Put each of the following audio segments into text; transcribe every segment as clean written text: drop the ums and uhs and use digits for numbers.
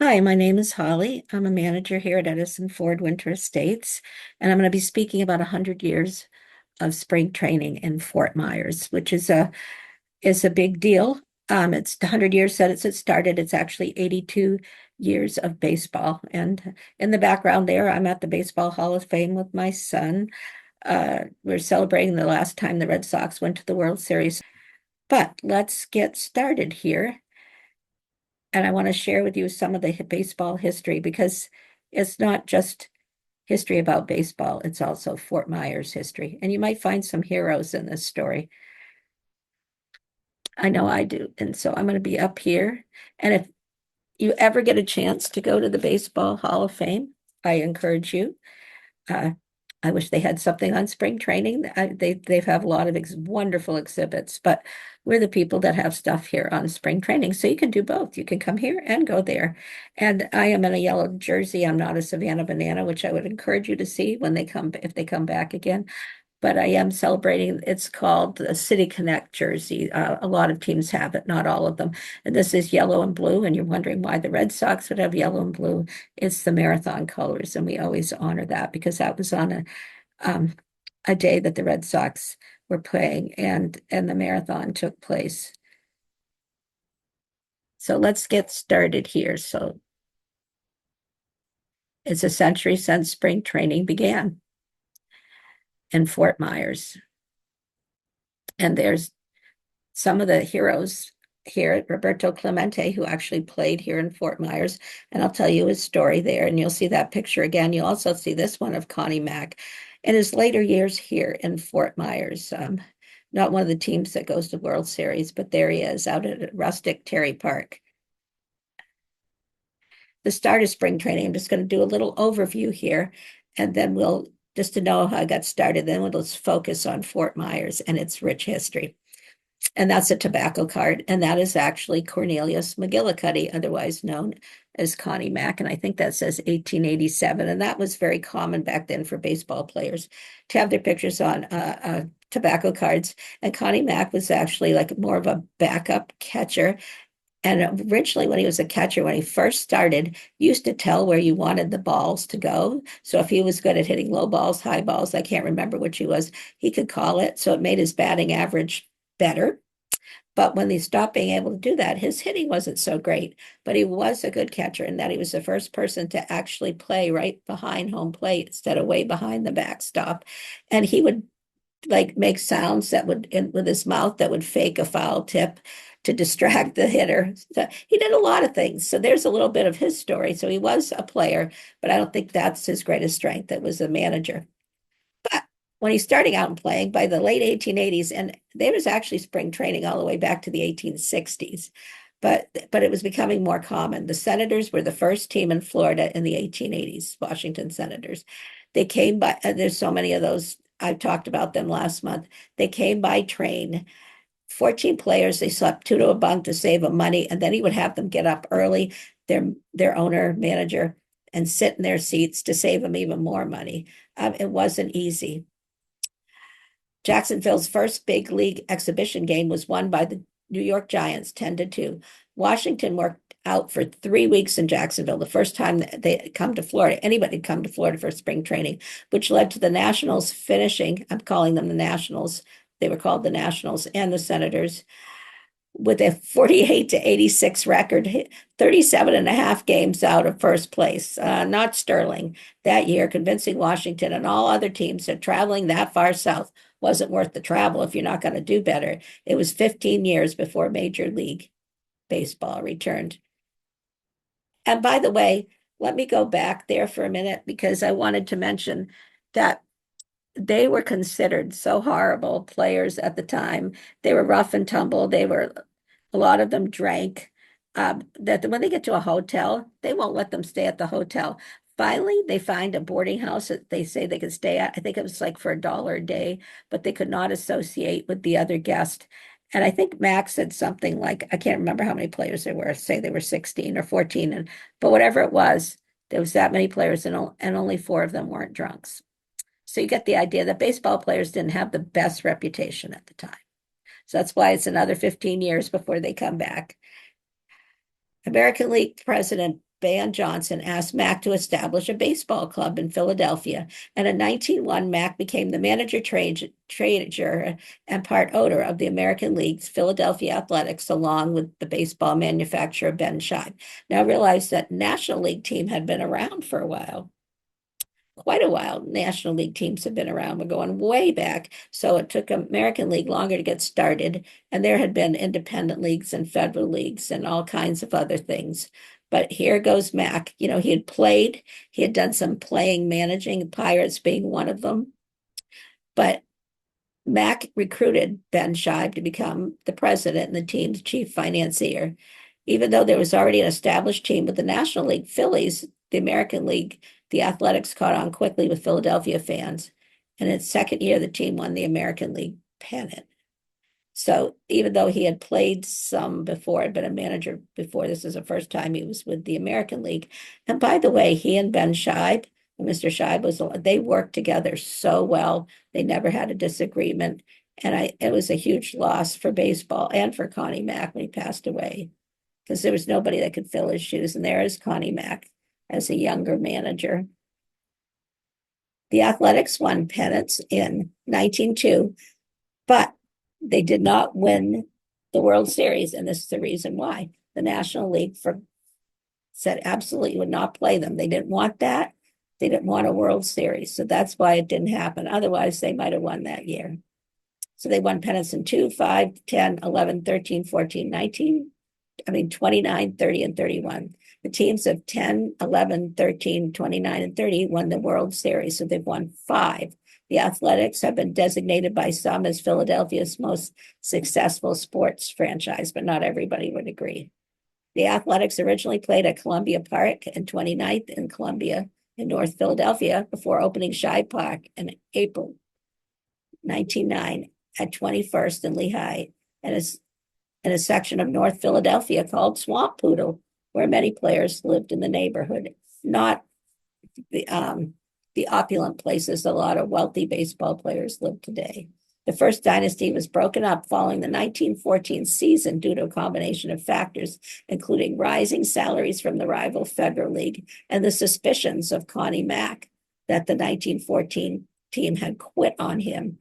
Hi, my name is Holly. I'm a manager here at Edison Ford Winter Estates, and I'm going to be speaking about 100 years of spring training in Fort Myers, which is a big deal. It's 100 years since it started. It's actually 82 years of baseball. And in the background there, I'm at the Baseball Hall of Fame with my son. We're celebrating the last time the Red Sox went to the World Series. But let's get started here. And I want to share with you some of the baseball history because it's not just history about baseball, it's also Fort Myers history. And you might find some heroes in this story. I know I do. And so I'm going to be up here. And if you ever get a chance to go to the Baseball Hall of Fame, I encourage you. Uh, I wish they had something on spring training. They have a lot of wonderful exhibits, but we're the people that have stuff here on spring training. So you can do both. You can come here and go there. And I am in a yellow jersey. I'm not a Savannah Banana, which I would encourage you to see when they come, if they come back again. But I am celebrating. It's called the City Connect jersey. A lot of teams have it, not all of them. And this is yellow and blue. And you're wondering why the Red Sox would have yellow and blue. It's the marathon colors, and we always honor that because that was on um, a day that the Red Sox were playing, and the marathon took place. So let's get started here. So it's a century since spring training began in Fort Myers, and there's some of the heroes here, Roberto Clemente, who actually played here in Fort Myers. And I'll tell you his story there. And you'll see that picture again. You'll also see this one of Connie Mack in his later years here in Fort Myers. Not one of the teams that goes to World Series, but there he is out at rustic Terry Park. The start of spring training, I'm just going to do a little overview here, and then we'll just to know how I got started. Then we'll just focus on Fort Myers and its rich history. And that's a tobacco card. And that is actually Cornelius McGillicuddy, otherwise known as Connie Mack. And I think that says 1887. And that was very common back then for baseball players to have their pictures on tobacco cards. And Connie Mack was actually like more of a backup catcher. And originally, when he was a catcher, when he first started, used to tell where you wanted the balls to go. So if he was good at hitting low balls, high balls, I can't remember which he was, he could call it. So it made his batting average better. But when he stopped being able to do that, his hitting wasn't so great. But he was a good catcher in that he was the first person to actually play right behind home plate instead of way behind the backstop. And he would like make sounds that would with his mouth that would fake a foul tip to distract the hitter. So he did a lot of things. So there's a little bit of his story. So he was a player, but I don't think that's his greatest strength. It was a manager. But when he's starting out and playing by the late 1880s, and there was actually spring training all the way back to the 1860s, but it was becoming more common. The Senators were the first team in Florida in the 1880s, Washington Senators. They came by, there's so many of those. I talked about them last month. They came by train. 14 players, they slept two to a bunk to save them money, and then he would have them get up early, their owner, manager, and sit in their seats to save them even more money. It wasn't easy. Jacksonville's first big league exhibition game was won by the New York Giants 10-2. Washington worked out for 3 weeks in Jacksonville, the first time that they come to Florida, anybody come to Florida for spring training, which led to the Nationals finishing, I'm calling them the Nationals, they were called the Nationals and the Senators, with a 48-86 record, 37 and a half games out of first place. Not Sterling that year, convincing Washington and all other teams that traveling that far south wasn't worth the travel if you're not going to do better. It was 15 years before Major League Baseball returned. And by the way, let me go back there for a minute because I wanted to mention that they were considered so horrible players at the time. They were rough and tumble. A lot of them drank. That when they get to a hotel, they won't let them stay at the hotel. Finally, they find a boarding house that they say they can stay at. I think it was like for $1 a day, but they could not associate with the other guest. And I think Max said something like, I can't remember how many players there were, say they were 16 or 14, but whatever it was, there was that many players and only four of them weren't drunks. So you get the idea that baseball players didn't have the best reputation at the time. So that's why it's another 15 years before they come back. American League president Ban Johnson asked Mack to establish a baseball club in Philadelphia. And in 1901, Mack became the manager, treasurer, and part owner of the American League's Philadelphia Athletics, along with the baseball manufacturer Ben Scheib. Now realize that National League team had been around for a while. Quite a while. National League teams have been around. We're going way back. So it took American League longer to get started. And there had been independent leagues and federal leagues and all kinds of other things. But here goes Mack. You know, he had done some playing, managing, Pirates being one of them. But Mack recruited Ben Scheib to become the president and the team's chief financier. Even though there was already an established team with the National League Phillies, the American League, the Athletics caught on quickly with Philadelphia fans. And in its second year, the team won the American League pennant. So even though he had played some before, had been a manager before, this is the first time he was with the American League. And by the way, he and Ben Scheib, Mr. Scheib, they worked together so well. They never had a disagreement. And it was a huge loss for baseball and for Connie Mack when he passed away, because there was nobody that could fill his shoes. And there is Connie Mack as a younger manager. The Athletics won pennants in 1902, but they did not win the World Series, and this is the reason why. The National League said absolutely would not play them. They didn't want that. They didn't want a World Series, so that's why it didn't happen. Otherwise, they might have won that year. So they won pennants in 2, 5, 10, 11, 13, 14, 19, 29, 30, and 31. The teams of 10, 11, 13, 29, and 30 won the World Series, so they've won 5. The Athletics have been designated by some as Philadelphia's most successful sports franchise, but not everybody would agree. The Athletics originally played at Columbia Park and 29th in Columbia in North Philadelphia before opening Shibe Park in April 1909 at 21st in Lehigh, and is in a section of North Philadelphia called Swamp Poodle, where many players lived in the neighborhood, not the opulent places a lot of wealthy baseball players live today. The first dynasty was broken up following the 1914 season due to a combination of factors, including rising salaries from the rival Federal League and the suspicions of Connie Mack that the 1914 team had quit on him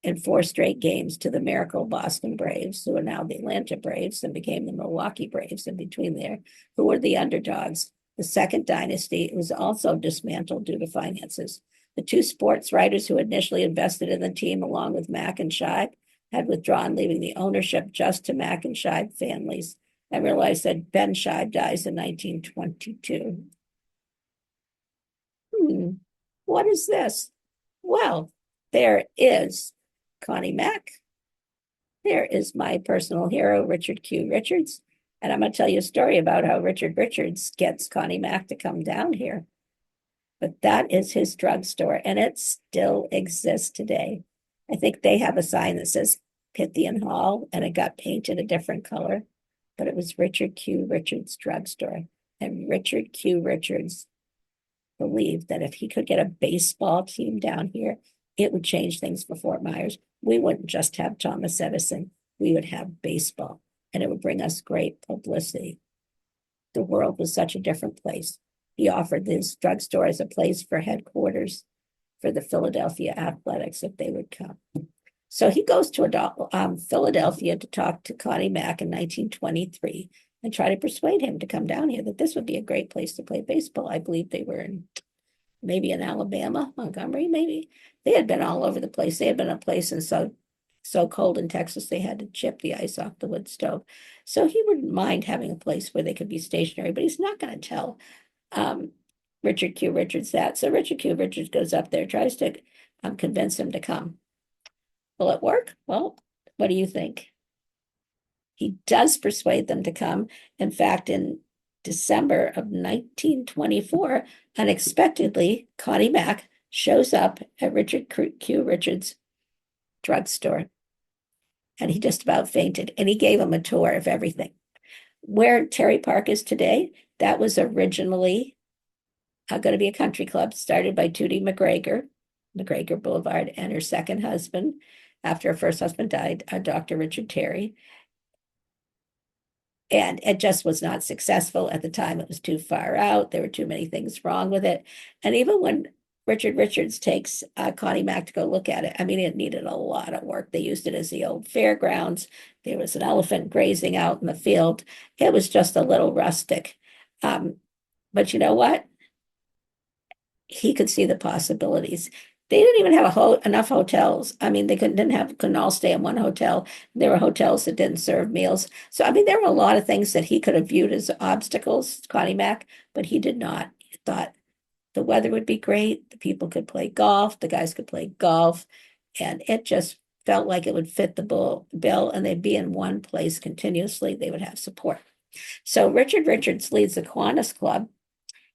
in 4 straight games to the miracle Boston Braves, who are now the Atlanta Braves and became the Milwaukee Braves in between there, who were the underdogs. The second dynasty was also dismantled due to finances. The 2 sports writers who initially invested in the team, along with Mack and Scheib, had withdrawn, leaving the ownership just to Mack and Scheib families, and realized that Ben Scheib dies in 1922. What is this? Well, there is Connie Mack. There is my personal hero, Richard Q. Richards. And I'm going to tell you a story about how Richard Richards gets Connie Mack to come down here. But that is his drugstore, and it still exists today. I think they have a sign that says Pythian Hall, and it got painted a different color. But it was Richard Q. Richards' drugstore. And Richard Q. Richards believed that if he could get a baseball team down here, it would change things for Fort Myers. We wouldn't just have Thomas Edison. We would have baseball, and it would bring us great publicity. The world was such a different place. He offered this drugstore as a place for headquarters for the Philadelphia Athletics if they would come. So he goes to Philadelphia to talk to Connie Mack in 1923 and try to persuade him to come down here, that this would be a great place to play baseball. I believe they were maybe in Alabama, Montgomery, maybe. They had been all over the place. They had been a place in so cold in Texas, they had to chip the ice off the wood stove. So he wouldn't mind having a place where they could be stationary, but he's not going to tell Richard Q. Richards that. So Richard Q. Richards goes up there, tries to convince him to come. Will it work? Well, what do you think? He does persuade them to come. In fact, in December of 1924, unexpectedly, Connie Mack shows up at Richard Q. Richards' drugstore, and he just about fainted, and he gave him a tour of everything. Where Terry Park is today, that was originally going to be a country club started by Tootie McGregor Boulevard, and her second husband, after her first husband died, Dr. Richard Terry. And it just was not successful at the time. It was too far out. There were too many things wrong with it. And even when Richard Richards takes Connie Mack to go look at it, I mean, it needed a lot of work. They used it as the old fairgrounds. There was an elephant grazing out in the field. It was just a little rustic. But you know what? He could see the possibilities. They didn't even have enough hotels. I mean, they couldn't all stay in one hotel. There were hotels that didn't serve meals. So I mean, there were a lot of things that he could have viewed as obstacles, Connie Mack, but he did not. He thought the weather would be great. The people could play golf. The guys could play golf, and it just felt like it would fit the bill, and they'd be in one place continuously. They would have support. So Richard Richards leads the Kiwanis Club,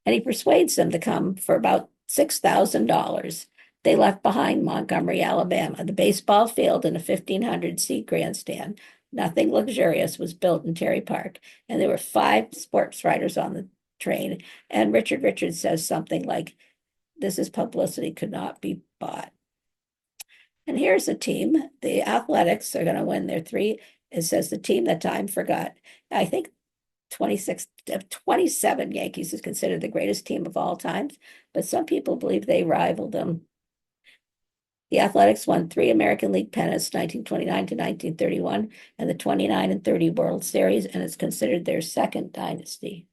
and he persuades them to come for about $6,000. They left behind Montgomery, Alabama. The baseball field and a 1,500-seat grandstand. Nothing luxurious was built in Terry Park. And there were 5 sports writers on the train. And Richard Richards says something like, "This is publicity, could not be bought." And here's a team. The Athletics are going to win their 3. It says the team that time forgot. I think 27 Yankees is considered the greatest team of all time, but some people believe they rivaled them. The Athletics won 3 American League pennants, 1929 to 1931, and the 29 and 30 World Series, and it's considered their second dynasty.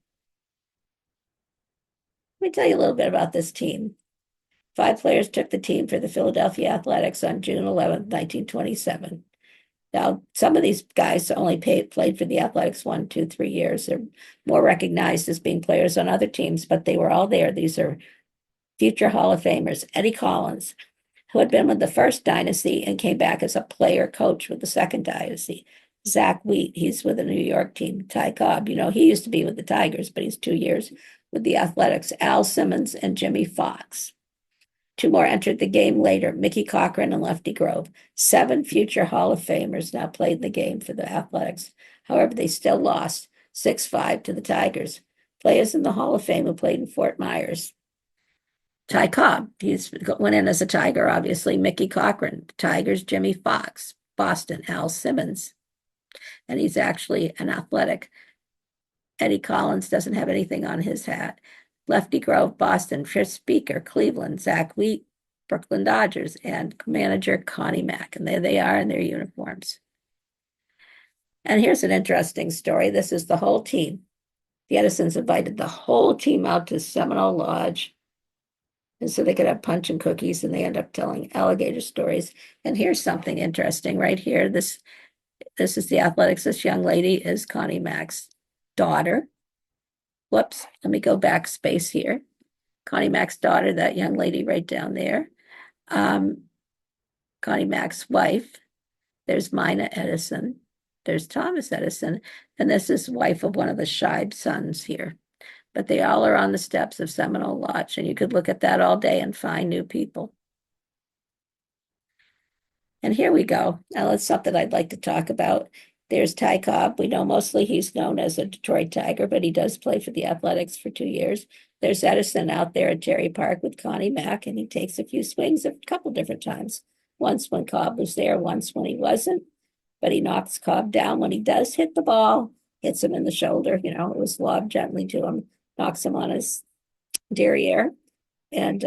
Let me tell you a little bit about this team. 5 players took the team for the Philadelphia Athletics on June 11, 1927. Now, some of these guys only played for the Athletics 1, 2, 3 years. They're more recognized as being players on other teams, but they were all there. These are future Hall of Famers. Eddie Collins, who had been with the first dynasty and came back as a player coach with the second dynasty. Zach Wheat, he's with the New York team. Ty Cobb, he used to be with the Tigers, but he's 2 years with the Athletics. Al Simmons and Jimmy Fox. 2 more entered the game later, Mickey Cochran and Lefty Grove. 7 future Hall of Famers now played the game for the Athletics. However, they still lost 6-5 to the Tigers. Players in the Hall of Fame who played in Fort Myers. Ty Cobb, went in as a Tiger, obviously. Mickey Cochran, Tigers. Jimmy Fox, Boston. Al Simmons, and he's actually an Athletic. Eddie Collins doesn't have anything on his hat. Lefty Grove, Boston. Chris Speaker, Cleveland. Zach Wheat, Brooklyn Dodgers, and manager Connie Mack. And there they are in their uniforms. And here's an interesting story. This is the whole team. The Edisons invited the whole team out to Seminole Lodge, and so they could have punch and cookies, and they end up telling alligator stories. And here's something interesting right here. This is the Athletics. This young lady is Connie Mack's daughter. Whoops, let me go backspace here. Connie Mack's daughter, that young lady right down there. Connie Mack's wife. There's Mina Edison. There's Thomas Edison. And this is wife of one of the Scheib sons here. But they all are on the steps of Seminole Lodge, and you could look at that all day and find new people. And here we go. Now that's something I'd like to talk about. There's Ty Cobb. We know mostly he's known as a Detroit Tiger, but he does play for the Athletics for 2 years. There's Edison out there at Terry Park with Connie Mack, and he takes a few swings a couple different times. Once when Cobb was there, once when he wasn't. But he knocks Cobb down when he does hit the ball, hits him in the shoulder. It was lobbed gently to him, knocks him on his derriere. And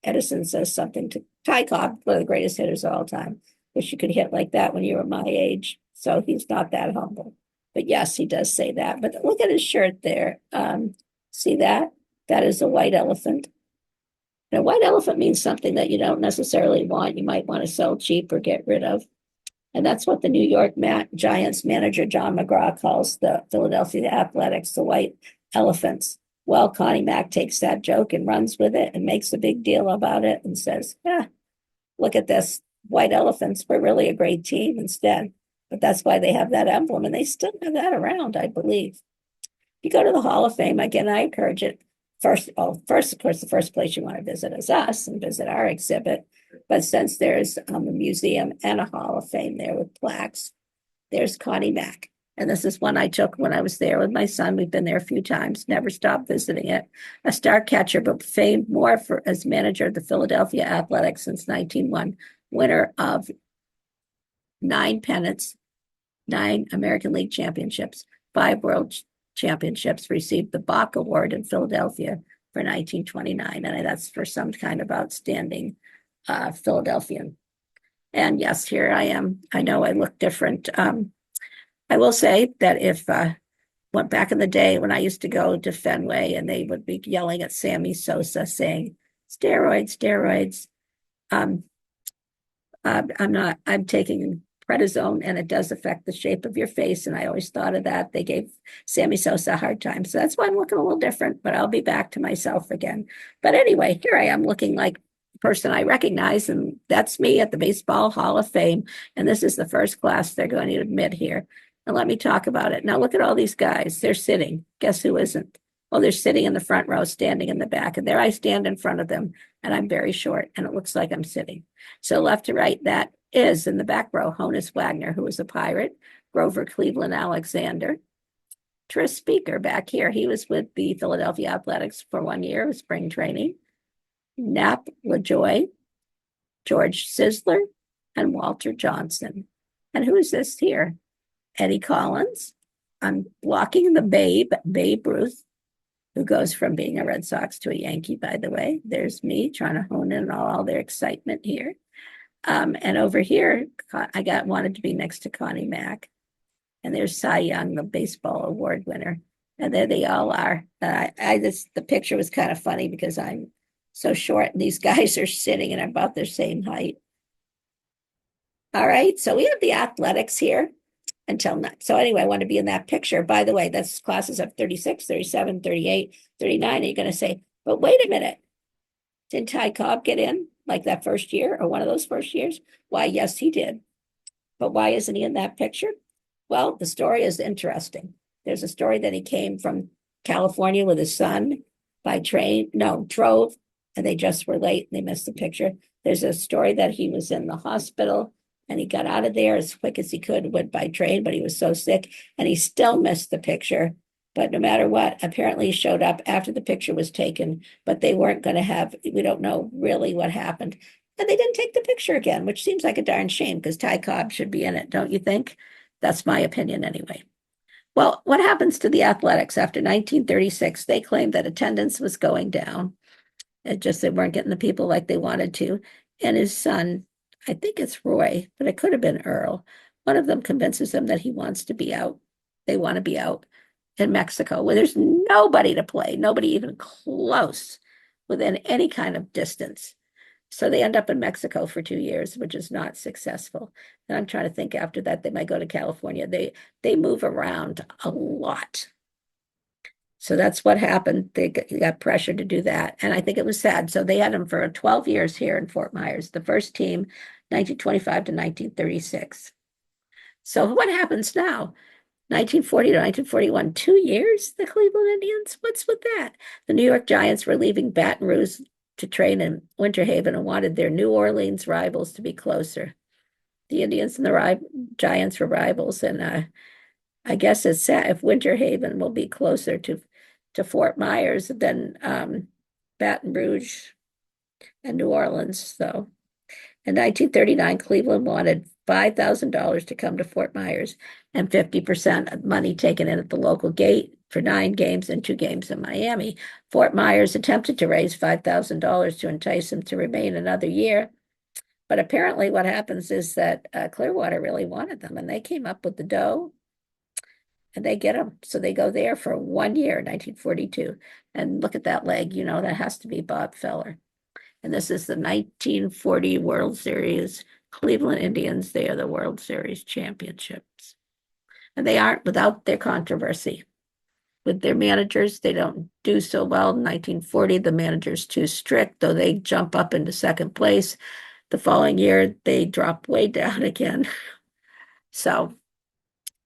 Edison says something to Ty Cobb, one of the greatest hitters of all time. Wish you could hit like that when you were my age. So he's not that humble. But yes, he does say that. But look at his shirt there. See that? That is a white elephant. And a white elephant means something that you don't necessarily want. You might want to sell cheap or get rid of. And that's what the New York Giants manager, John McGraw, calls the Philadelphia Athletics, the white elephants. Well, Connie Mack takes that joke and runs with it and makes a big deal about it and says, look at this. White elephants were really a great team instead. But that's why they have that emblem, and they still have that around, I believe. If you go to the Hall of Fame, again, I encourage it. First, of course, the first place you want to visit is us and visit our exhibit. But since there's a museum and a Hall of Fame there with plaques, there's Connie Mack. And this is one I took when I was there with my son. We've been there a few times, never stopped visiting it. A star catcher, but famed more as manager of the Philadelphia Athletics since 1901. Winner of 9 pennants, 9 American League championships, 5 world championships, received the Bach Award in Philadelphia for 1929. And that's for some kind of outstanding Philadelphian. And yes, here I am. I know I look different. I will say that if went back in the day when I used to go to Fenway and they would be yelling at Sammy Sosa saying, steroids, steroids. I'm taking prednisone and it does affect the shape of your face. And I always thought of that. They gave Sammy Sosa a hard time. So that's why I'm looking a little different, but I'll be back to myself again. But anyway, here I am looking like a person I recognize, and that's me at the Baseball Hall of Fame. And this is the first class they're going to admit here. And let me talk about it. Now look at all these guys. They're sitting. Guess who isn't? Well, they're sitting in the front row, standing in the back. And there I stand in front of them, and I'm very short, and it looks like I'm sitting. So left to right, that is in the back row, Honus Wagner, who was a Pirate, Grover Cleveland Alexander, Tris Speaker back here. He was with the Philadelphia Athletics for 1 year of spring training. Knapp LaJoy, George Sisler, and Walter Johnson. And who is this here? Eddie Collins. I'm blocking the Babe Ruth, who goes from being a Red Sox to a Yankee, by the way. There's me trying to hone in on all their excitement here. And over here, I wanted to be next to Connie Mack. And there's Cy Young, the baseball award winner. And there they all are. The picture was kind of funny because I'm so short and these guys are sitting and about their same height. All right, so we have the athletics here until now. So anyway, I want to be in that picture. By the way, that's classes of 36, 37, 38, 39. And you're going to say, but wait a minute. Didn't Ty Cobb get in like that first year or one of those first years? Why, yes, he did. But why isn't he in that picture? Well, the story is interesting. There's a story that he came from California with his son by train. No, drove, and they just were late and they missed the picture. There's a story that he was in the hospital and he got out of there as quick as he could, went by train, but he was so sick and he still missed the picture. But no matter what, apparently he showed up after the picture was taken, but they weren't going to have, we don't know really what happened. And they didn't take the picture again, which seems like a darn shame because Ty Cobb should be in it, don't you think? That's my opinion anyway. Well, what happens to the athletics after 1936? They claimed that attendance was going down. It just they weren't getting the people like they wanted to. And his son, I think it's Roy, but it could have been Earl. One of them convinces him that he wants to be out. They want to be out in Mexico, where there's nobody to play, nobody even close within any kind of distance. So they end up in Mexico for 2 years, which is not successful. And I'm trying to think after that, they might go to California. They move around a lot. So that's what happened. They got pressured to do that. And I think it was sad. So they had him for 12 years here in Fort Myers, the first team, 1925 to 1936. So what happens now? 1940 to 1941, 2 years, the Cleveland Indians? What's with that? The New York Giants were leaving Baton Rouge to train in Winter Haven and wanted their New Orleans rivals to be closer. The Indians and the Giants were rivals, and I guess it's sad if Winter Haven will be closer to Fort Myers than Baton Rouge and New Orleans. So in 1939, Cleveland wanted $5,000 to come to Fort Myers and 50% of money taken in at the local gate for 9 games and 2 games in Miami. Fort Myers attempted to raise $5,000 to entice him to remain another year. But apparently what happens is that Clearwater really wanted them, and they came up with the dough, and they get them. So they go there for 1 year, 1942. And look at that leg. You know, that has to be Bob Feller. And this is the 1940 World Series. Cleveland Indians, they are the World Series championships. And they aren't without their controversy. With their managers, they don't do so well. In 1940, the manager's too strict, though they jump up into second place. The following year, they drop way down again. So,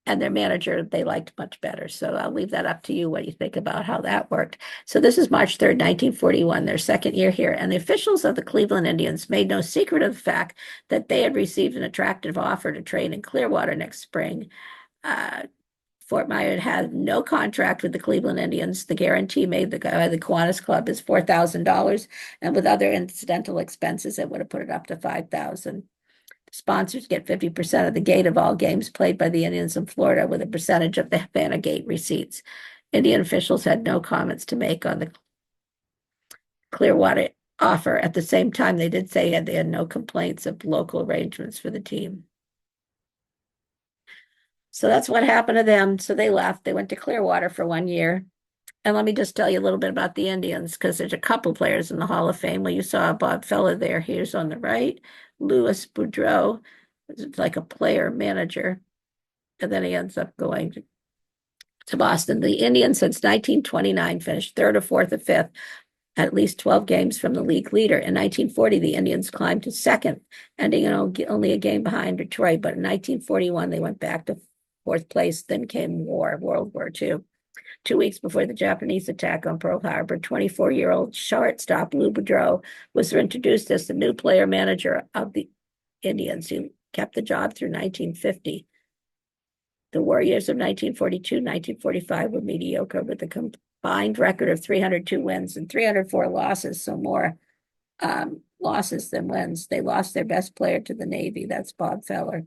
and their manager, they liked much better. So I'll leave that up to you what you think about how that worked. So this is March 3rd, 1941, their second year here. And the officials of the Cleveland Indians made no secret of the fact that they had received an attractive offer to train in Clearwater next spring. Fort Myers had no contract with the Cleveland Indians. The guarantee made the Kiwanis Club is $4,000. And with other incidental expenses, it would have put it up to $5,000. Sponsors get 50% of the gate of all games played by the Indians in Florida, with a percentage of the Havana gate receipts. Indian officials had no comments to make on the Clearwater offer. At the same time, they did say they had no complaints of local arrangements for the team. So that's what happened to them. So they left. They went to Clearwater for 1 year. And let me just tell you a little bit about the Indians, because there's a couple players in the Hall of Fame. Well, you saw Bob Feller there. Here's on the right, Louis Boudreau. It's like a player manager. And then he ends up going to Boston. The Indians, since 1929, finished third or fourth or fifth, at least 12 games from the league leader. In 1940, the Indians climbed to second, ending only a game behind Detroit. But in 1941, they went back to fourth place. Then came World War II. 2 weeks before the Japanese attack on Pearl Harbor, 24-year-old shortstop Lou Boudreau was introduced as the new player manager of the Indians, who kept the job through 1950. The war years of 1942, 1945 were mediocre, with a combined record of 302 wins and 304 losses, so more losses than wins. They lost their best player to the Navy. That's Bob Feller.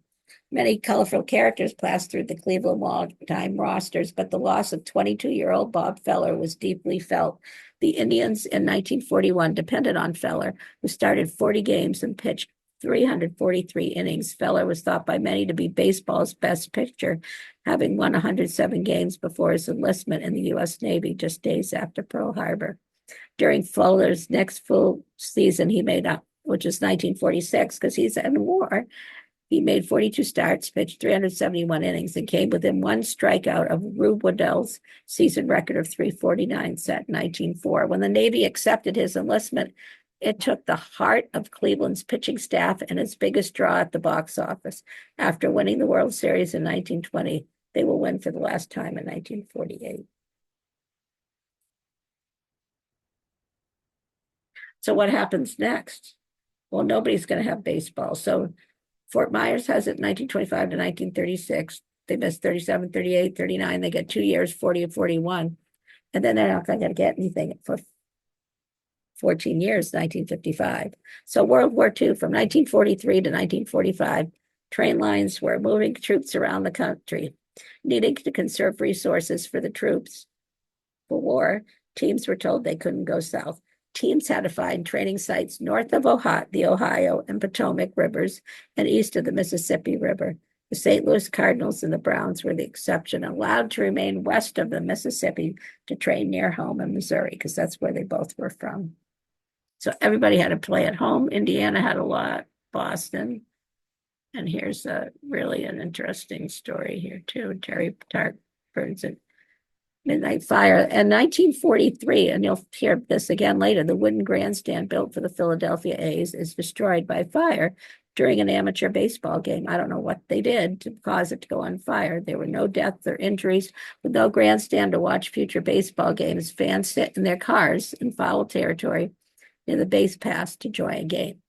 Many colorful characters passed through the Cleveland all-time rosters, but the loss of 22-year-old Bob Feller was deeply felt. The Indians in 1941 depended on Feller, who started 40 games and pitched 343 innings. Feller was thought by many to be baseball's best pitcher, having won 107 games before his enlistment in the U.S. Navy just days after Pearl Harbor. During Feller's next full season, he made up, which is 1946, because he's in war. He made 42 starts, pitched 371 innings, and came within one strikeout of Rube Waddell's season record of 349 set in 1904. When the Navy accepted his enlistment, it took the heart of Cleveland's pitching staff and its biggest draw at the box office. After winning the World Series in 1920, they will win for the last time in 1948. So what happens next? Well, nobody's going to have baseball. So Fort Myers has it 1925 to 1936. They missed 37, 38, 39. They get 2 years, 40 and 41. And then they're not going to get anything for 14 years, 1955. So World War II, from 1943 to 1945, train lines were moving troops around the country. Needing to conserve resources for the troops for war, teams were told they couldn't go south. Teams had to find training sites north of the Ohio and Potomac rivers and east of the Mississippi River. The St. Louis Cardinals and the Browns were the exception, allowed to remain west of the Mississippi to train near home in Missouri, because that's where they both were from. So everybody had to play at home. Indiana had a lot, Boston. And here's really an interesting story here, too. Terry Tartford's Midnight Fire. In 1943, and you'll hear this again later, the wooden grandstand built for the Philadelphia A's is destroyed by fire during an amateur baseball game. I don't know what they did to cause it to go on fire. There were no deaths or injuries. With no grandstand to watch future baseball games, fans sit in their cars in foul territory near the base pass to join a game.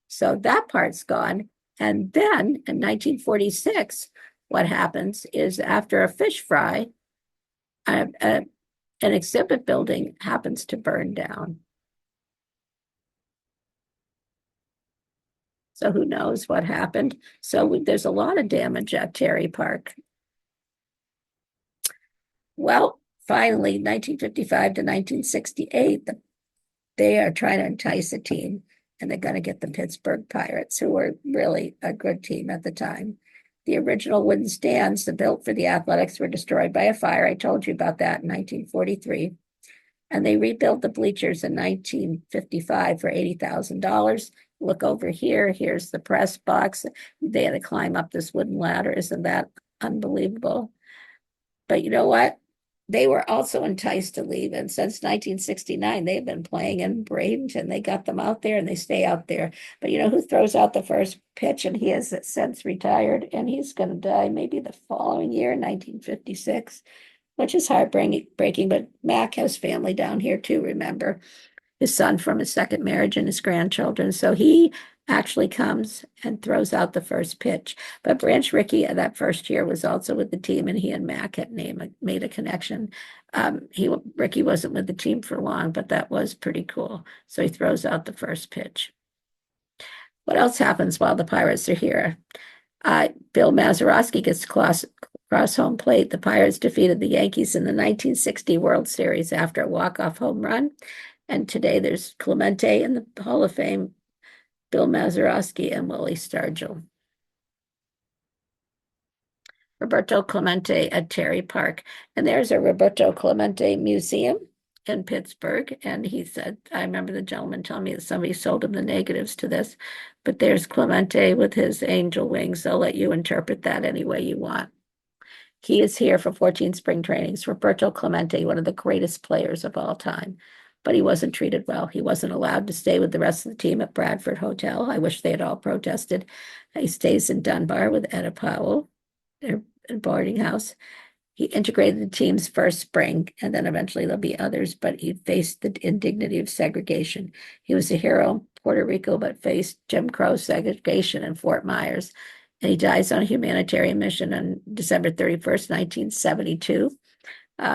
So that part's gone. And then in 1946, what happens is, after a fish fry, an exhibit building happens to burn down. So who knows what happened? So there's a lot of damage at Terry Park. Well, finally, 1955 to 1968, they are trying to entice a team, and they're going to get the Pittsburgh Pirates, who were really a good team at the time. The original wooden stands built for the Athletics were destroyed by a fire. I told you about that in 1943. And they rebuilt the bleachers in 1955 for $80,000. Look over here. Here's the press box. They had to climb up this wooden ladder. Isn't that unbelievable? But you know what? They were also enticed to leave. And since 1969, they've been playing in Bradenton. They got them out there and they stay out there. But you know who throws out the first pitch? And he has since retired, and he's going to die maybe the following year, 1956, which is heartbreaking. But Mac has family down here too, remember? His son from his second marriage and his grandchildren. So he actually comes and throws out the first pitch. But Branch Rickey, that first year, was also with the team, and he and Mac had made a connection. Rickey wasn't with the team for long, but that was pretty cool. So he throws out the first pitch. What else happens while the Pirates are here? Bill Mazeroski gets to cross home plate. The Pirates defeated the Yankees in the 1960 World Series after a walk-off home run. And today there's Clemente in the Hall of Fame, Bill Mazeroski, and Willie Stargell. Roberto Clemente at Terry Park. And there's a Roberto Clemente museum in Pittsburgh. And he said, I remember the gentleman telling me that somebody sold him the negatives to this, but there's Clemente with his angel wings. They'll let you interpret that any way you want. He is here for 14 spring trainings. Roberto Clemente, one of the greatest players of all time, but he wasn't treated well. He wasn't allowed to stay with the rest of the team at Bradford Hotel. I wish they had all protested. He stays in Dunbar with Etta Powell, their boarding house. He integrated the team's first spring, and then eventually there'll be others, but he faced the indignity of segregation. He was a hero in Puerto Rico, but faced Jim Crow segregation in Fort Myers. And he dies on a humanitarian mission on December 31st, 1972.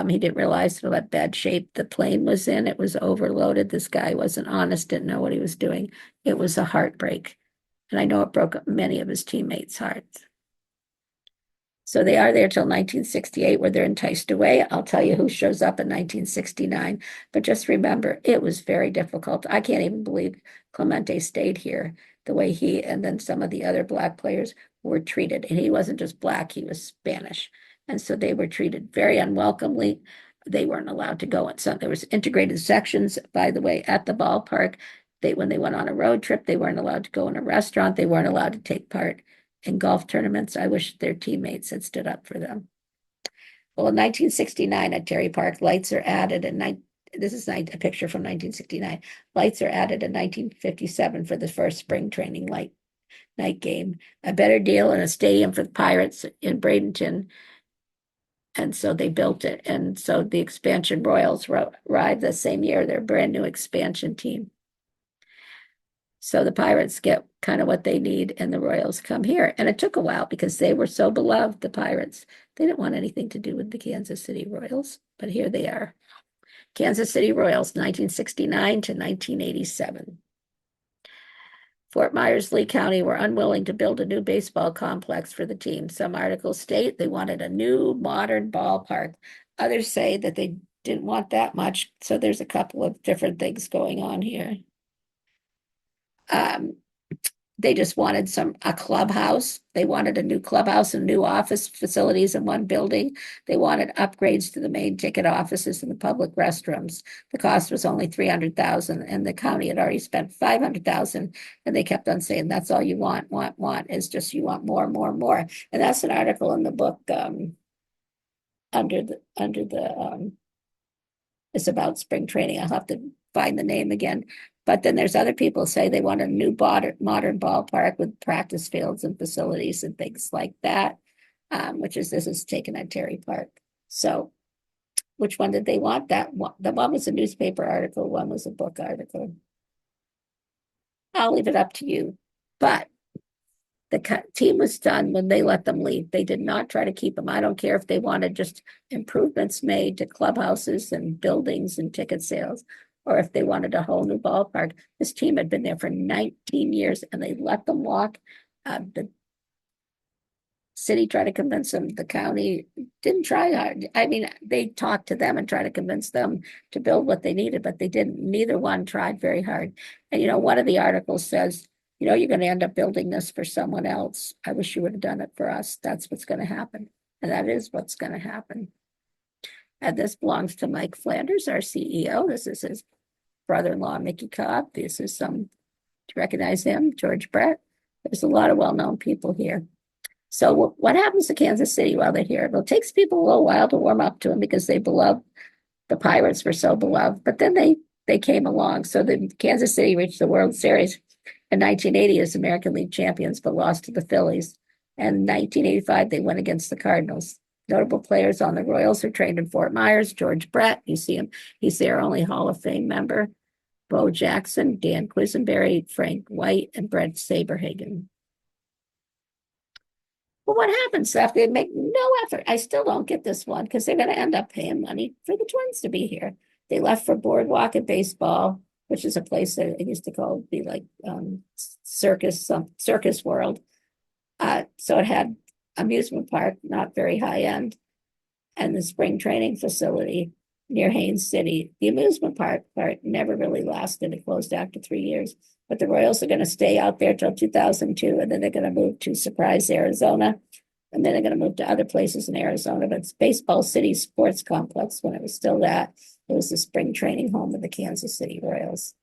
He didn't realize what bad shape the plane was in. It was overloaded. This guy wasn't honest, didn't know what he was doing. It was a heartbreak. And I know it broke up many of his teammates' hearts. So they are there till 1968, where they're enticed away. I'll tell you who shows up in 1969. But just remember, it was very difficult. I can't even believe Clemente stayed here the way he and then some of the other Black players were treated. And he wasn't just Black, he was Spanish. And so they were treated very unwelcomely. They weren't allowed to go in some. There was integrated sections, by the way, at the ballpark. When they went on a road trip, they weren't allowed to go in a restaurant. They weren't allowed to take part in golf tournaments. I wish their teammates had stood up for them. Well, in 1969 at Terry Park, lights are added, and this is a picture from 1969. Lights are added in 1957 for the first spring training night game. A better deal in a stadium for the Pirates in Bradenton. And so they built it. And so the expansion Royals arrived the same year, their brand new expansion team. So the Pirates get kind of what they need, and the Royals come here. And it took a while because they were so beloved, the Pirates. They didn't want anything to do with the Kansas City Royals, but here they are. Kansas City Royals, 1969 to 1987. Fort Myers, Lee County were unwilling to build a new baseball complex for the team. Some articles state they wanted a new modern ballpark. Others say that they didn't want that much. So there's a couple of different things going on here. They just wanted a clubhouse. They wanted a new clubhouse and new office facilities in one building. They wanted upgrades to the main ticket offices and the public restrooms. The cost was only $300,000, and the county had already spent $500,000. And they kept on saying, "That's all you want. Is just you want more, more, more." And that's an article in the book under the it's about spring training. I'll have to find the name again. But then there's other people say they want a new modern ballpark with practice fields and facilities and things like that, this is taken at Terry Park. So which one did they want? The one was a newspaper article, one was a book article. I'll leave it up to you. But the team was done when they let them leave. They did not try to keep them. I don't care if they wanted just improvements made to clubhouses and buildings and ticket sales, or if they wanted a whole new ballpark. This team had been there for 19 years and they let them walk. The city tried to convince them. The county didn't try hard. I mean, they talked to them and tried to convince them to build what they needed, but they didn't. Neither one tried very hard. And, one of the articles says, you're going to end up building this for someone else. I wish you would have done it for us. That's what's going to happen. And that is what's going to happen. And this belongs to Mike Flanders, our CEO. This is his brother-in-law, Mickey Cobb. This is to recognize him, George Brett. There's a lot of well-known people here. So what happens to Kansas City while they're here? Well, it takes people a little while to warm up to them because the Pirates were so beloved. But then they came along. So the Kansas City reached the World Series in 1980 as American League champions, but lost to the Phillies. And in 1985, they went against the Cardinals. Notable players on the Royals who trained in Fort Myers: George Brett, you see him, he's their only Hall of Fame member. Bo Jackson, Dan Quisenberry, Frank White, and Brett Saberhagen. Well, what happens after they make no effort? I still don't get this one because they're going to end up paying money for the Twins to be here. They left for boardwalk and baseball. which is a place that it used to call be like circus world. So it had amusement park, not very high end, and the spring training facility near Haines City. The amusement park part never really lasted. It closed after 3 years. But the Royals are going to stay out there till 2002, and then they're going to move to Surprise, Arizona. And then they're going to move to other places in Arizona. But it's Baseball City Sports Complex. When it was still that, it was the spring training home of the Kansas City Royals.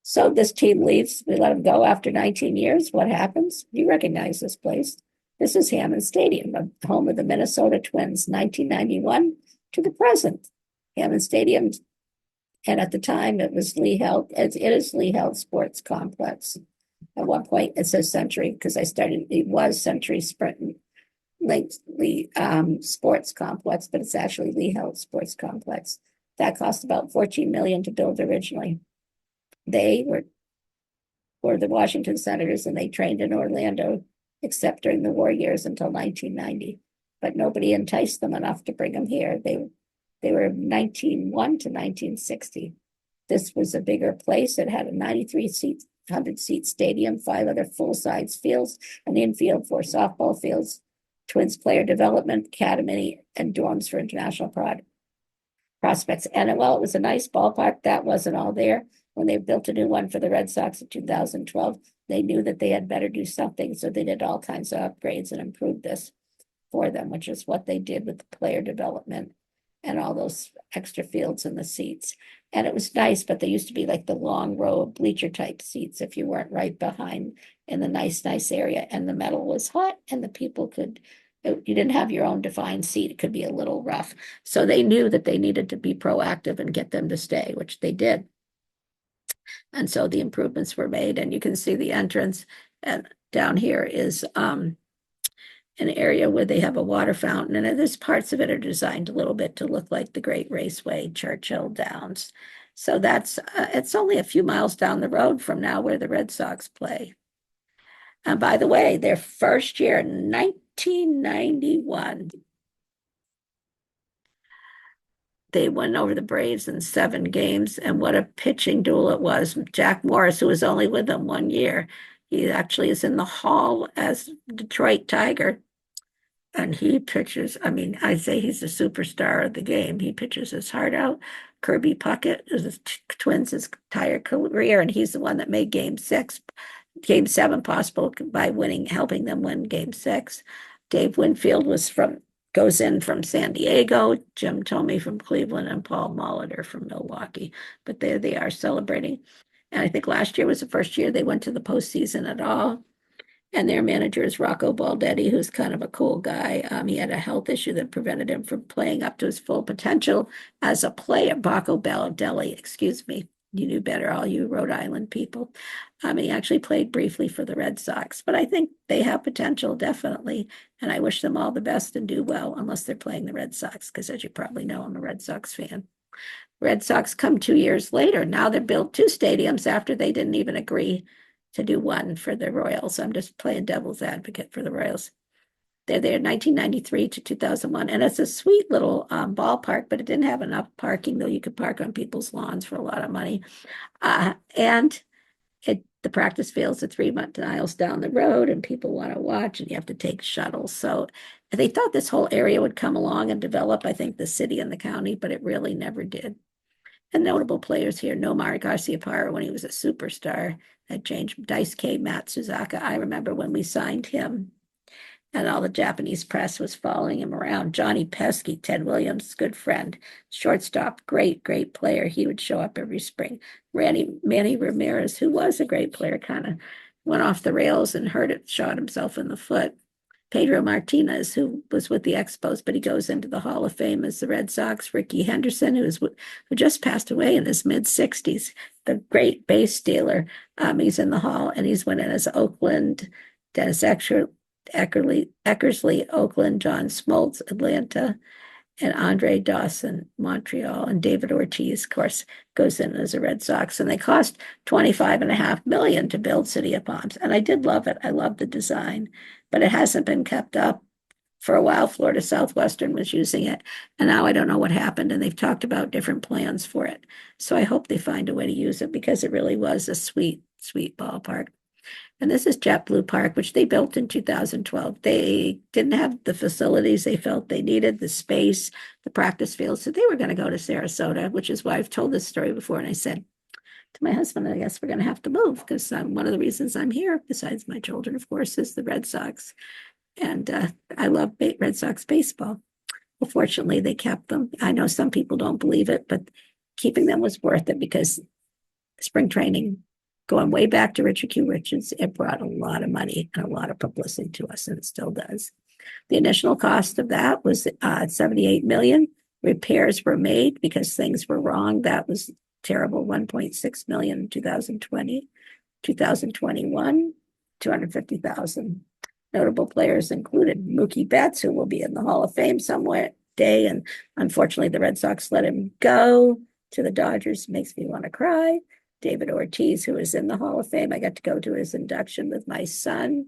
So this team leaves. We let them go after 19 years. What happens? You recognize this place. This is Hammond Stadium, the home of the Minnesota Twins, 1991 to the present. Hammond Stadium, and at the time it was Lee Health. It is Lee Health Sports Complex. At one point it says Century because it was Century Sprint Lee Sports Complex, but it's actually Lee Health Sports Complex. That cost about $14 million to build originally. They were the Washington Senators, and they trained in Orlando, except during the war years until 1990. But nobody enticed them enough to bring them here. They were 1901 to 1960. This was a bigger place. It had a 100-seat stadium, 5 other full-size fields, an infield, 4 softball fields, Twins player development academy, and dorms for international prospects. And while it was a nice ballpark, that wasn't all there. When they built a new one for the Red Sox in 2012, they knew that they had better do something, so they did all kinds of upgrades and improved this for them, which is what they did with the player development and all those extra fields in the seats. And it was nice, but they used to be like the long row of bleacher type seats if you weren't right behind in the nice area. And the metal was hot, and the people you didn't have your own defined seat. It could be a little rough. So they knew that they needed to be proactive and get them to stay, which they did. And so the improvements were made, and you can see the entrance. And down here is an area where they have a water fountain, and there's parts of it are designed a little bit to look like the Great Raceway, Churchill Downs. So it's only a few miles down the road from now where the Red Sox play. And by the way, their first year, 1991, they won over the Braves in 7 games, and what a pitching duel it was. Jack Morris, who was only with them 1 year, he actually is in the Hall as Detroit Tiger, and he pitches. I mean, I say he's the superstar of the game. He pitches his heart out. Kirby Puckett is the Twins' his entire career, and he's the one that made Game 7 possible by helping them win Game 6. Dave Winfield goes in from San Diego, Jim Thome from Cleveland, and Paul Molitor from Milwaukee. But there they are celebrating. And I think last year was the first year they went to the postseason at all. And their manager is Rocco Baldetti, who's kind of a cool guy. He had a health issue that prevented him from playing up to his full potential as a player. Rocco Baldetti, excuse me. You knew better, all you Rhode Island people. He actually played briefly for the Red Sox, but I think they have potential, definitely. And I wish them all the best and do well, unless they're playing the Red Sox, because as you probably know, I'm a Red Sox fan. Red Sox come 2 years later. Now they're built 2 stadiums after they didn't even agree to do one for the Royals. I'm just playing devil's advocate for the Royals. They're there 1993 to 2001, and it's a sweet little ballpark, but it didn't have enough parking, though you could park on people's lawns for a lot of money. And the practice fields are 3 miles down the road, and people want to watch, and you have to take shuttles. So they thought this whole area would come along and develop, I think, the city and the county, but it really never did. And notable players here, Nomar Garciaparra, when he was a superstar, had changed. Daisuke Matsuzaka, I remember when we signed him, and all the Japanese press was following him around. Johnny Pesky, Ted Williams, good friend. Shortstop, great player. He would show up every spring. Manny Ramirez, who was a great player, kind of went off the rails and shot himself in the foot. Pedro Martinez, who was with the Expos, but he goes into the Hall of Fame as the Red Sox. Ricky Henderson, who just passed away in his mid-60s, the great base stealer. He's in the Hall, and he's went in as Oakland. Dennis Eckersley, Oakland. John Smoltz, Atlanta. And Andre Dawson, Montreal. And David Ortiz, of course, goes in as a Red Sox. And they cost $25.5 million to build City of Palms. And I did love it. I love the design, but it hasn't been kept up For a while, Florida Southwestern was using it, and now I don't know what happened, and they've talked about different plans for it. So I hope they find a way to use it because it really was a sweet, sweet ballpark. And this is JetBlue Park, which they built in 2012. They didn't have the facilities they felt they needed, the space, the practice field. So they were going to go to Sarasota, which is why I've told this story before. And I said to my husband, I guess we're going to have to move because one of the reasons I'm here, besides my children, of course, is the Red Sox. And I love Red Sox baseball. Well, fortunately, they kept them. I know some people don't believe it, but keeping them was worth it because spring training, going way back to Richard Q. Richards, it brought a lot of money and a lot of publicity to us, and it still does. The initial cost of that was $78 million. Repairs were made because things were wrong. That was terrible. $1.6 million in 2020, 2021, $250,000. Notable players included Mookie Betts, who will be in the Hall of Fame somewhere day, and unfortunately, the Red Sox let him go to the Dodgers. Makes me want to cry. David Ortiz, who is in the Hall of Fame. I got to go to his induction with my son.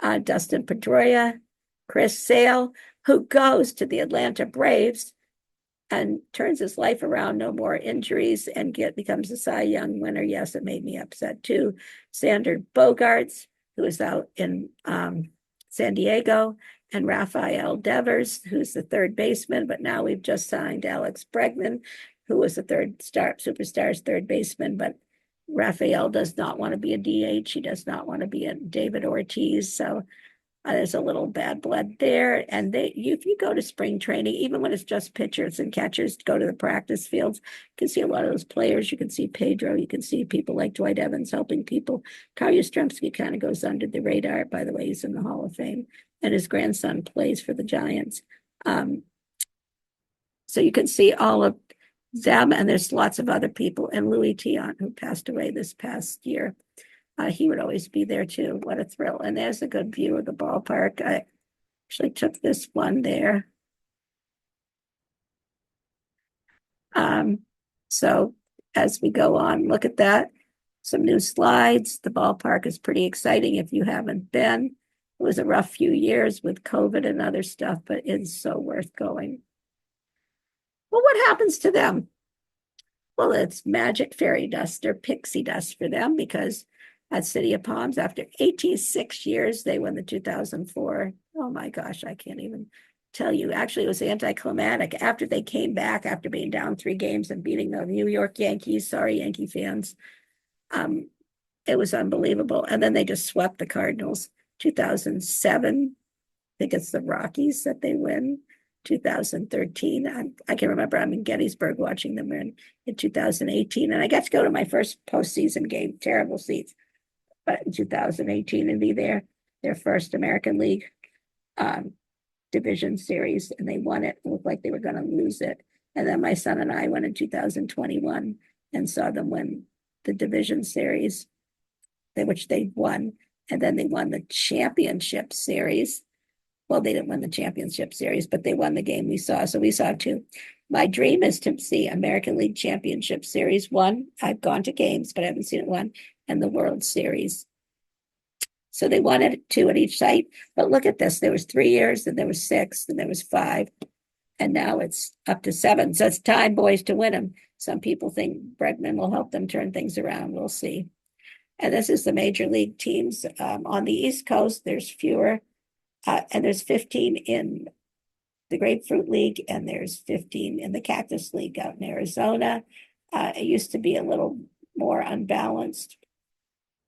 Dustin Pedroia, Chris Sale, who goes to the Atlanta Braves and turns his life around, no more injuries, and becomes a Cy Young winner. Yes, it made me upset too. Xander Bogaerts, who is out in San Diego, and Rafael Devers, who's the third baseman, but now we've just signed Alex Bregman, who was the superstar's third baseman, but Rafael does not want to be a DH. He does not want to be a David Ortiz. So there's a little bad blood there. And if you go to spring training, even when it's just pitchers and catchers, go to the practice fields, you can see a lot of those players. You can see Pedro. You can see people like Dwight Evans helping people. Carl Yastrzemski kind of goes under the radar. By the way, he's in the Hall of Fame, and his grandson plays for the Giants. So you can see all of them, and there's lots of other people. And Louis Tiant, who passed away this past year, he would always be there too. What a thrill. And there's a good view of the ballpark. I actually took this one there. So as we go on, look at that. Some new slides. The ballpark is pretty exciting if you haven't been. It was a rough few years with COVID and other stuff, but it's so worth going. Well, what happens to them? Well, it's magic fairy dust or pixie dust for them because at City of Palms, after 86 years, they won the 2004. Oh my gosh, I can't even tell you. Actually, it was anticlimactic after they came back after being down 3 games and beating the New York Yankees. Sorry, Yankee fans. It was unbelievable. And then they just swept the Cardinals. 2007, I think it's the Rockies that they win. 2013. I can remember I'm in Gettysburg watching them in 2018. And I got to go to my first postseason game, terrible seats, but in 2018 and be there, their first American League division series, and they won it. It looked like they were going to lose it. And then my son and I went in 2021 and saw them win the division series, which they won. And then they won the championship series. Well, they didn't win the championship series, but they won the game we saw. So we saw 2. My dream is to see American League Championship Series 1. I've gone to games, but I haven't seen it 1, and the World Series. So they won it 2 at each site. But look at this. There was 3 years, and there was 6, and there was 5. And now it's up to 7. So it's time, boys, to win them. Some people think Bregman will help them turn things around. We'll see. And this is the major league teams. On the East Coast, there's fewer. And there's 15 in the Grapefruit League, and there's 15 in the Cactus League out in Arizona. It used to be a little more unbalanced.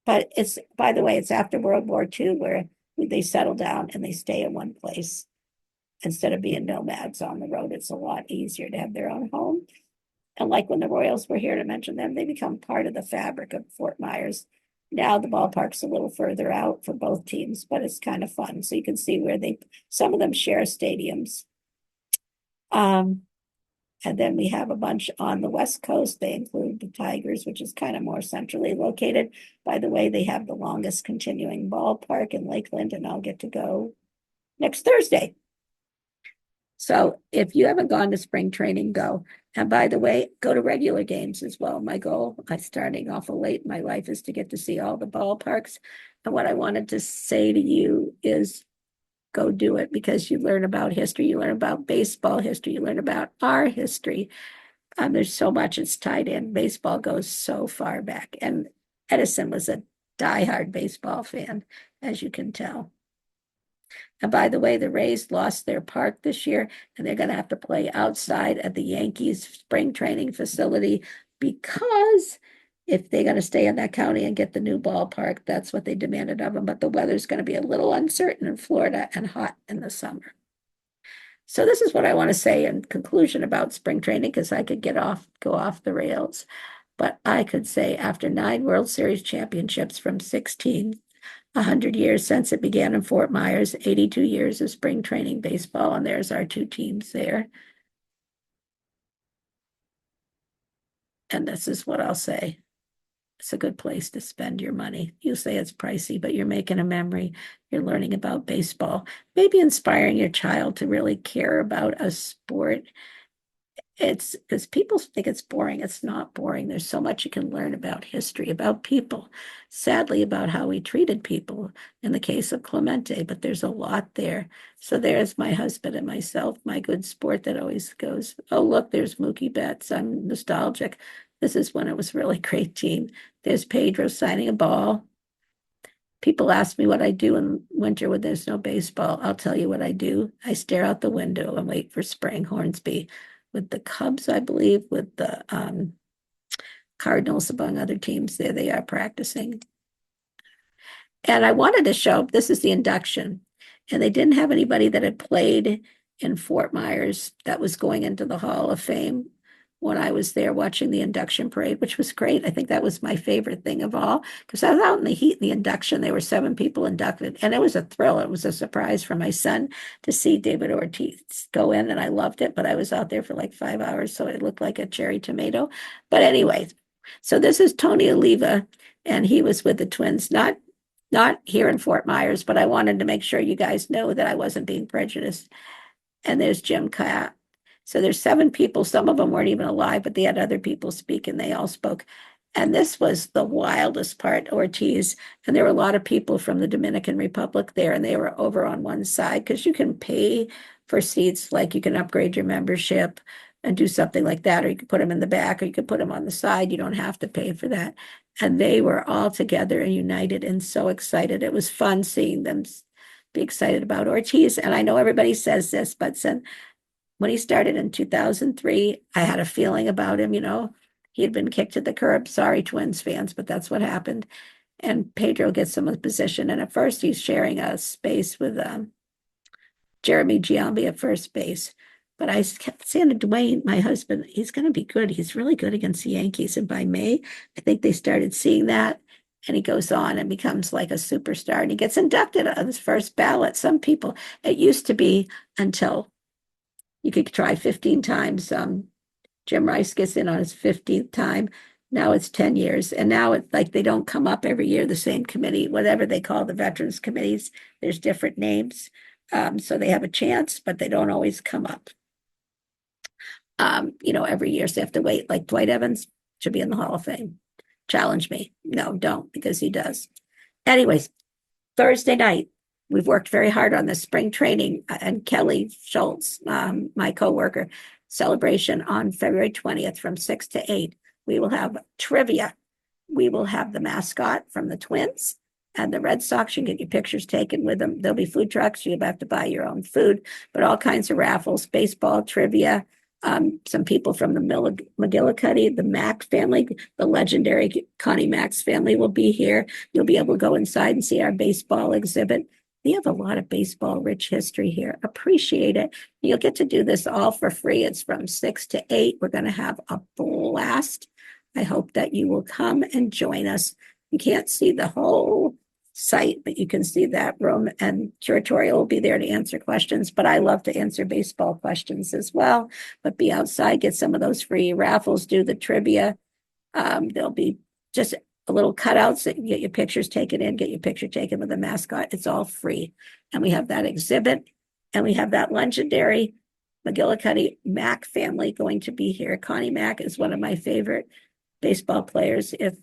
But by the way, it's after World War II where they settle down and they stay in one place. Instead of being nomads on the road, it's a lot easier to have their own home. And like when the Royals were here, to mention them, they become part of the fabric of Fort Myers. Now the ballpark's a little further out for both teams, but it's kind of fun. So you can see where some of them share stadiums. And then we have a bunch on the West Coast. They include the Tigers, which is kind of more centrally located. By the way, they have the longest continuing ballpark in Lakeland, and I'll get to go next Thursday. So if you haven't gone to spring training, go. And by the way, go to regular games as well. My goal, I'm starting off late in my life, is to get to see all the ballparks. And what I wanted to say to you is go do it, because you learn about history, you learn about baseball history, you learn about our history. There's so much it's tied in. Baseball goes so far back. And Edison was a diehard baseball fan, as you can tell. And by the way, the Rays lost their park this year, and they're going to have to play outside at the Yankees spring training facility, because if they're going to stay in that county and get the new ballpark, that's what they demanded of them. But the weather's going to be a little uncertain in Florida and hot in the summer. So this is what I want to say in conclusion about spring training, because I could go off the rails. But I could say, after 9 World Series championships from 16, 100 years since it began in Fort Myers, 82 years of spring training baseball, and there's our 2 teams there. And this is what I'll say. It's a good place to spend your money. You say it's pricey, but you're making a memory. You're learning about baseball, maybe inspiring your child to really care about a sport. It's because people think it's boring. It's not boring. There's so much you can learn about history, about people, sadly, about how we treated people in the case of Clemente, but there's a lot there. So there's my husband and myself, my good sport that always goes, oh, look, there's Mookie Betts. I'm nostalgic. This is when it was a really great team. There's Pedro signing a ball. People ask me what I do in winter when there's no baseball. I'll tell you what I do. I stare out the window and wait for spring. Hornsby with the Cubs, I believe, with the Cardinals, among other teams. There they are practicing. And I wanted to show, this is the induction. And they didn't have anybody that had played in Fort Myers that was going into the Hall of Fame when I was there watching the induction parade, which was great. I think that was my favorite thing of all, because I was out in the heat in the induction. There were 7 people inducted, and it was a thrill. It was a surprise for my son to see David Ortiz go in, and I loved it, but I was out there for like 5 hours, so it looked like a cherry tomato. But anyway, so this is Tony Oliva, and he was with the Twins, not here in Fort Myers, but I wanted to make sure you guys know that I wasn't being prejudiced. And there's Jim Catt. So there's 7 people. Some of them weren't even alive, but they had other people speak, and they all spoke. And this was the wildest part, Ortiz. And there were a lot of people from the Dominican Republic there, and they were over on one side, because you can pay for seats, like you can upgrade your membership and do something like that, or you could put them in the back, or you could put them on the side. You don't have to pay for that. And they were all together and united and so excited. It was fun seeing them be excited about Ortiz. And I know everybody says this, but when he started in 2003, I had a feeling about him, he had been kicked to the curb. Sorry, Twins fans, but that's what happened. And Pedro gets him a position. And at first he's sharing a space with Jeremy Giambi at first base. But I kept saying to Dwayne, my husband, he's going to be good. He's really good against the Yankees. And by May, I think they started seeing that. And he goes on and becomes like a superstar. And he gets inducted on his first ballot. Some people, it used to be until you could try 15 times. Jim Rice gets in on his 15th time. Now it's 10 years. And now it's like they don't come up every year, the same committee, whatever they call the veterans committees. There's different names. So they have a chance, but they don't always come up. Every year. So they have to wait. Like Dwight Evans should be in the Hall of Fame. Challenge me. No, don't, because he does. Anyways, Thursday night, we've worked very hard on this spring training, and Kelly Schultz, my coworker, celebration on February 20th from 6 to 8. We will have trivia. We will have the mascot from the Twins and the Red Sox. You can get your pictures taken with them. There'll be food trucks. You'll have to buy your own food, but all kinds of raffles, baseball, trivia. Some people from the McGillicuddy, the Mack family, the legendary Connie Mack's family will be here. You'll be able to go inside and see our baseball exhibit. We have a lot of baseball rich history here. Appreciate it. You'll get to do this all for free. It's from 6 to 8. We're going to have a blast. I hope that you will come and join us. You can't see the whole site, but you can see that room, and curatorial will be there to answer questions. But I love to answer baseball questions as well. But be outside, get some of those free raffles, do the trivia. There'll be just a little cutouts that you get your pictures taken in, get your picture taken with the mascot. It's all free. And we have that exhibit, and we have that legendary McGillicuddy Mack family going to be here. Connie Mack is one of my favorite baseball players. If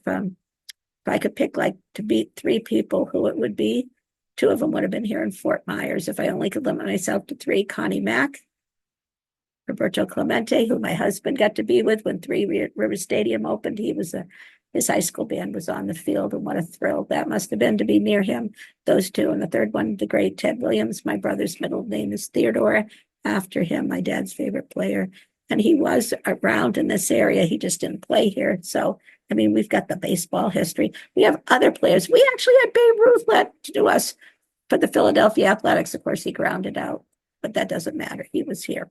I could pick to beat 3 people, who it would be, Two of them would have been here in Fort Myers. If I only could limit myself to three, Connie Mack, Roberto Clemente, who my husband got to be with when Three River Stadium opened. His high school band was on the field, and what a thrill that must have been to be near him. Those two. And the third one, the great Ted Williams. My brother's middle name is Theodore, after him, my dad's favorite player. And he was around in this area. He just didn't play here. So, I mean, we've got the baseball history. We have other players. We actually had Babe Ruth let to do us for the Philadelphia Athletics. Of course, he grounded out, but that doesn't matter. He was here.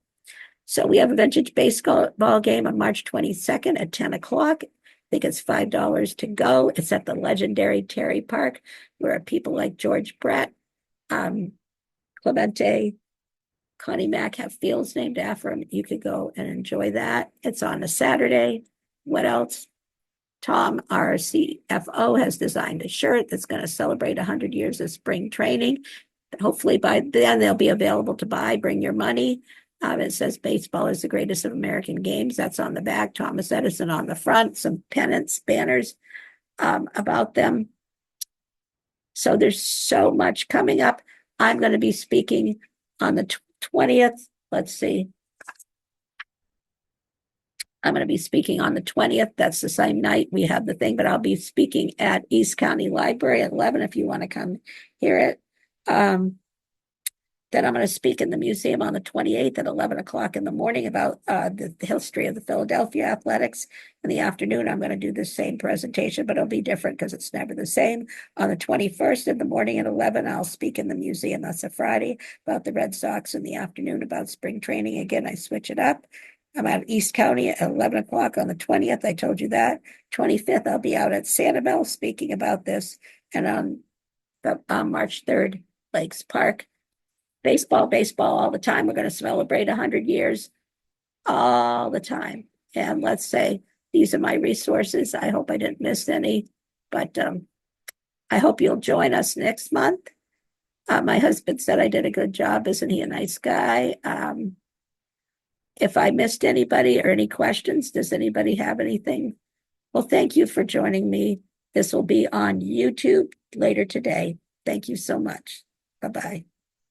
So we have a vintage baseball game on March 22nd at 10 o'clock. I think it's $5 to go. It's at the legendary Terry Park, where people like George Brett, Clemente, Connie Mack have fields named after him. You could go and enjoy that. It's on a Saturday. What else? Tom, our CFO, has designed a shirt that's going to celebrate 100 years of spring training. Hopefully by then they'll be available to buy. Bring your money. It says baseball is the greatest of American games. That's on the back. Thomas Edison on the front. Some pennants, banners about them. So there's so much coming up. I'm going to be speaking on the 20th. Let's see. I'm going to be speaking on the 20th. That's the same night we have the thing, but I'll be speaking at East County Library at 11 if you want to come hear it. Then I'm going to speak in the museum on the 28th at 11 o'clock in the morning about the history of the Philadelphia Athletics. In the afternoon, I'm going to do the same presentation, but it'll be different because it's never the same. On the 21st in the morning at 11, I'll speak in the museum. That's a Friday, about the Red Sox. In the afternoon about spring training. Again, I switch it up. I'm at East County at 11 o'clock on the 20th. I told you that. 25th, I'll be out at Sanibel speaking about this. And on March 3rd, Lakes Park. Baseball all the time. We're going to celebrate 100 years all the time. And let's say these are my resources. I hope I didn't miss any, but I hope you'll join us next month. My husband said I did a good job. Isn't he a nice guy? If I missed anybody or any questions, does anybody have anything? Well, thank you for joining me. This will be on YouTube later today. Thank you so much. Bye-bye.